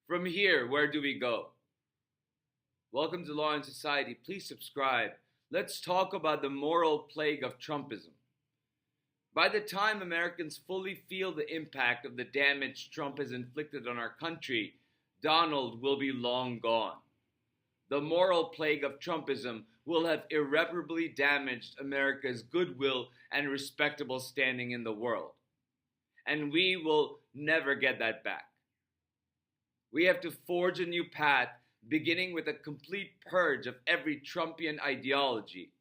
From here, where do we go? Welcome to Law and Society. Please subscribe. Let's talk about the moral plague of Trumpism. By the time Americans fully feel the impact of the damage Trump has inflicted on our country, Donald will be long gone. The moral plague of Trumpism will have irreparably damaged America's goodwill and respectable standing in the world. And we will never get that back. We have to forge a new path, beginning with a complete purge of every Trumpian ideology,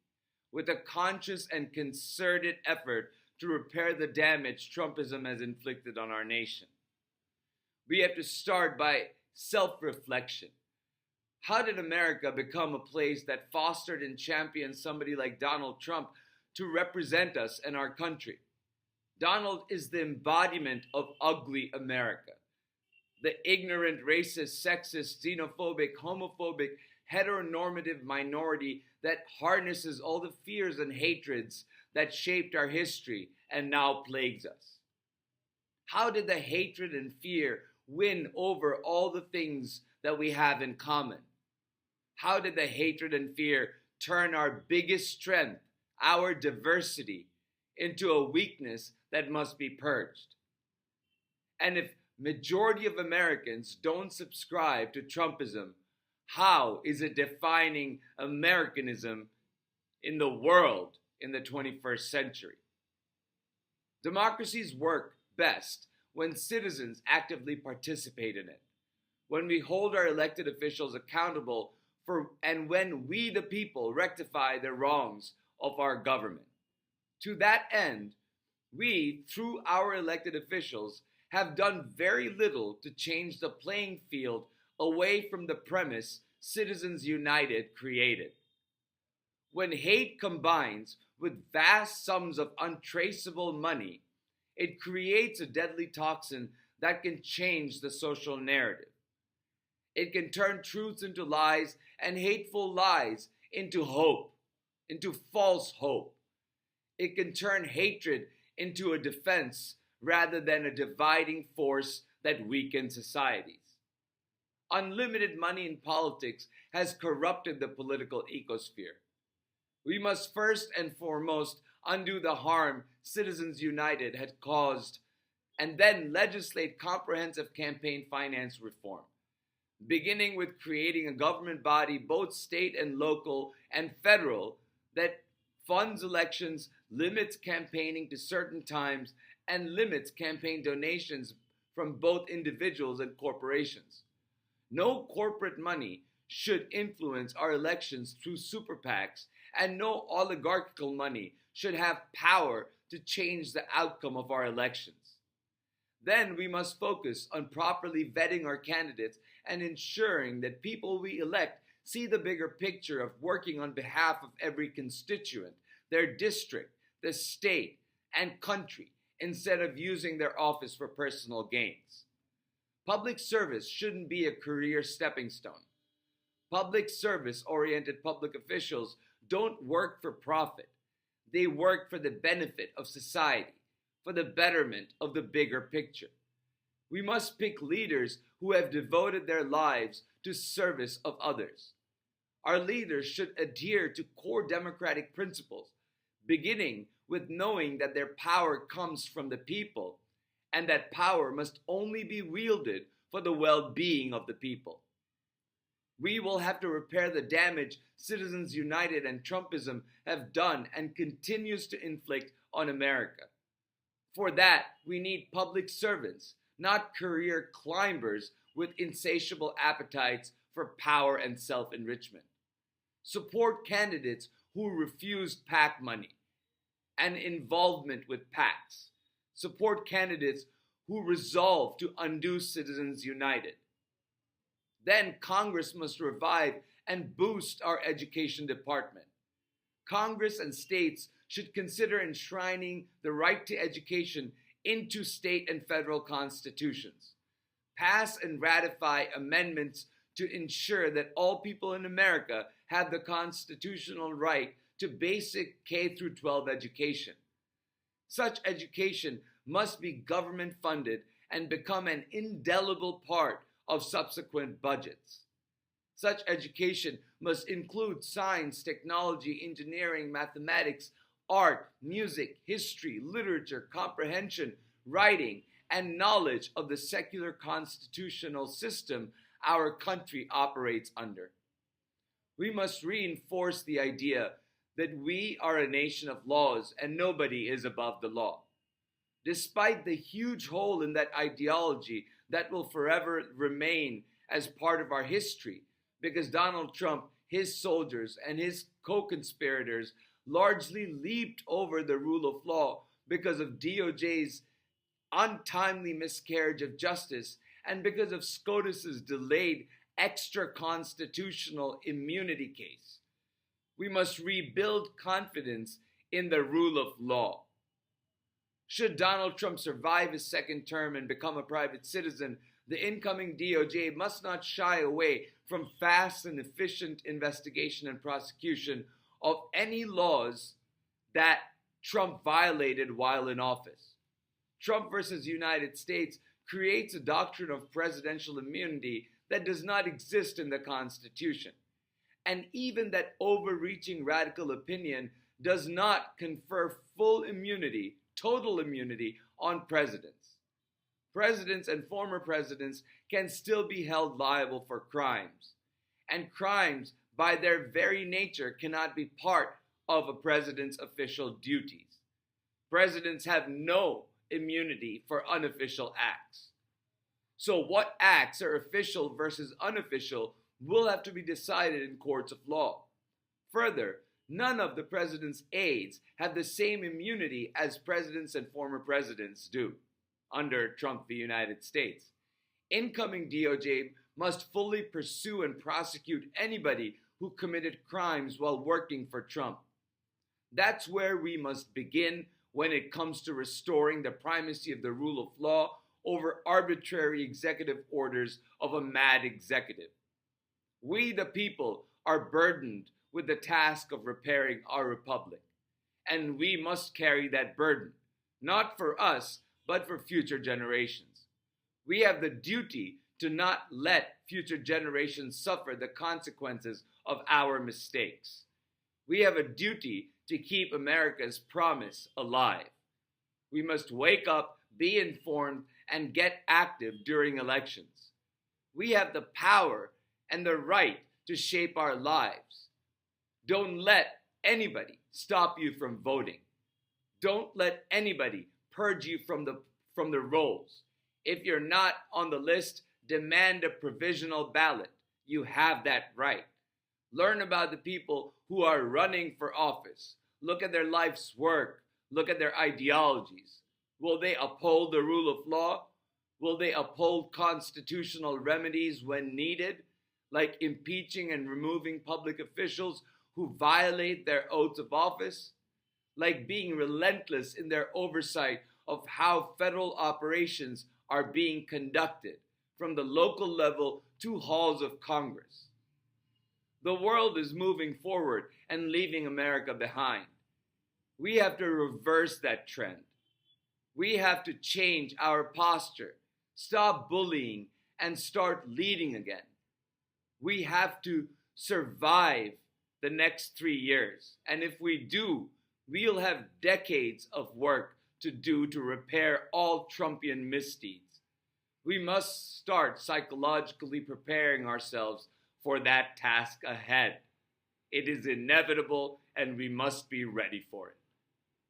with a conscious and concerted effort to repair the damage Trumpism has inflicted on our nation. We have to start by self-reflection. How did America become a place that fostered and championed somebody like Donald Trump to represent us and our country? Donald is the embodiment of ugly America. The ignorant, racist, sexist, xenophobic, homophobic, heteronormative minority that harnesses all the fears and hatreds that shaped our history and now plagues us. How did the hatred and fear win over all the things that we have in common? How did the hatred and fear turn our biggest strength, our diversity, into a weakness that must be purged? And if majority of Americans don't subscribe to Trumpism, how is it defining Americanism in the world in the 21st century? Democracies work best when citizens actively participate in it, when we hold our elected officials accountable for, and when we the people rectify the wrongs of our government. To that end, we, through our elected officials, have done very little to change the playing field away from the premise Citizens United created. When hate combines with vast sums of untraceable money, it creates a deadly toxin that can change the social narrative. It can turn truths into lies and hateful lies into hope, into false hope. It can turn hatred into a defense rather than a dividing force that weakens societies. Unlimited money in politics has corrupted the political ecosphere. We must first and foremost undo the harm Citizens United had caused and then legislate comprehensive campaign finance reform, beginning with creating a government body, both state and local and federal, that funds elections, limits campaigning to certain times, and limits campaign donations from both individuals and corporations. No corporate money should influence our elections through super PACs, and no oligarchical money should have power to change the outcome of our elections. Then we must focus on properly vetting our candidates and ensuring that people we elect see the bigger picture of working on behalf of every constituent, their district, the state, and country, instead of using their office for personal gains. Public service shouldn't be a career stepping stone. Public service-oriented public officials don't work for profit. They work for the benefit of society, for the betterment of the bigger picture. We must pick leaders who have devoted their lives to service of others. Our leaders should adhere to core democratic principles, beginning with knowing that their power comes from the people and that power must only be wielded for the well-being of the people. We will have to repair the damage Citizens United and Trumpism have done and continues to inflict on America. For that, we need public servants, not career climbers with insatiable appetites for power and self-enrichment. Support candidates who refuse PAC money and involvement with PACs. Support candidates who resolve to undo Citizens United. Then Congress must revive and boost our education department. Congress and states should consider enshrining the right to education into state and federal constitutions. Pass and ratify amendments to ensure that all people in America have the constitutional right to basic K-12 education. Such education must be government funded and become an indelible part of subsequent budgets. Such education must include science, technology, engineering, mathematics, art, music, history, literature, comprehension, writing, and knowledge of the secular constitutional system our country operates under. We must reinforce the idea that we are a nation of laws and nobody is above the law. Despite the huge hole in that ideology that will forever remain as part of our history, because Donald Trump, his soldiers, and his co-conspirators largely leaped over the rule of law because of DOJ's untimely miscarriage of justice and because of SCOTUS's delayed extra-constitutional immunity case. We must rebuild confidence in the rule of law. Should Donald Trump survive his second term and become a private citizen, the incoming DOJ must not shy away from fast and efficient investigation and prosecution of any laws that Trump violated while in office. Trump versus United States creates a doctrine of presidential immunity that does not exist in the Constitution. And even that overreaching radical opinion does not confer full immunity, total immunity, on presidents. Presidents and former presidents can still be held liable for crimes. And crimes, by their very nature, cannot be part of a president's official duties. Presidents have no immunity for unofficial acts. So what acts are official versus unofficial will have to be decided in courts of law. Further, none of the president's aides have the same immunity as presidents and former presidents do under Trump v. United States. Incoming DOJ must fully pursue and prosecute anybody who committed crimes while working for Trump. That's where we must begin when it comes to restoring the primacy of the rule of law over arbitrary executive orders of a mad executive. We, the people, are burdened with the task of repairing our republic, and we must carry that burden, not for us, but for future generations. We have the duty to not let future generations suffer the consequences of our mistakes. We have a duty to keep America's promise alive. We must wake up, be informed, and get active during elections. We have the power and the right to shape our lives. Don't let anybody stop you from voting. Don't let anybody purge you from the rolls. If you're not on the list, demand a provisional ballot. You have that right. Learn about the people who are running for office. Look at their life's work. Look at their ideologies. Will they uphold the rule of law? Will they uphold constitutional remedies when needed, like impeaching and removing public officials who violate their oaths of office? Like being relentless in their oversight of how federal operations are being conducted, from the local level to halls of Congress. The world is moving forward and leaving America behind. We have to reverse that trend. We have to change our posture, stop bullying, and start leading again. We have to survive the next 3 years. And if we do, we'll have decades of work to do to repair all Trumpian misdeeds. We must start psychologically preparing ourselves for that task ahead. It is inevitable and we must be ready for it.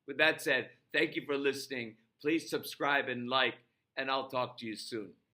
With that said, thank you for listening. Please subscribe and like, and I'll talk to you soon.